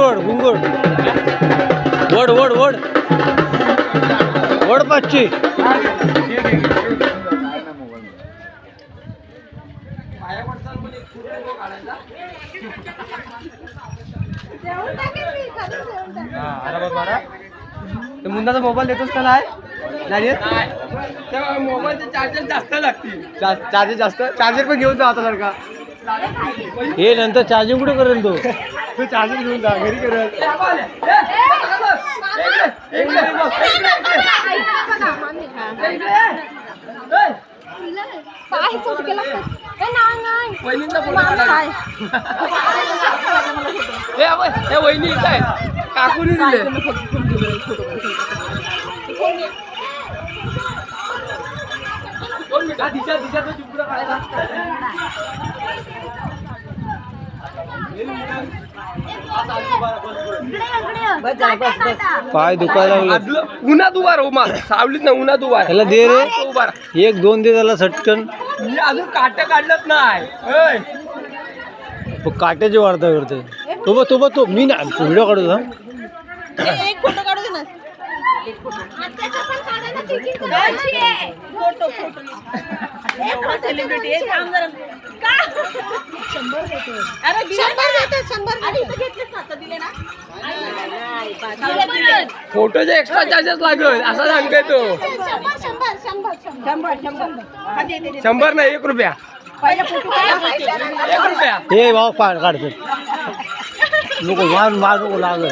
ओढ गुंगोड ओढ ओढ ओढ ओढ पाचची मुन्नाचा मोबाईल देतोस का नाही मोबाईलचे चार्जर जास्त लागतील चार्जर जास्त चार्जर पण घेऊन जा आता जर का हे नंतर चार्जिंग कुठे करेल तो तू चार्जर घेऊन जा घरी करेल वहिनी काय काकून दिले पाय दुखायला लागले उन्हात उभा राहू मा सावलीत ना उन्हात उभा त्याला दे रे उभा एक दोन दे त्याला सटकन मी अजून काट काढलंच नाही काट्याची वार्ता करते तो मी ना व्हिडिओ काढू ना एक फोटो काढू दे ना सेलिब्रिटी फोटोचे एक्स्ट्रा चार्जेस लागल असा सांगतोय तो 100 नाही 1 रुपया 1 रुपया हे भाऊ काढ नको मार नको लागल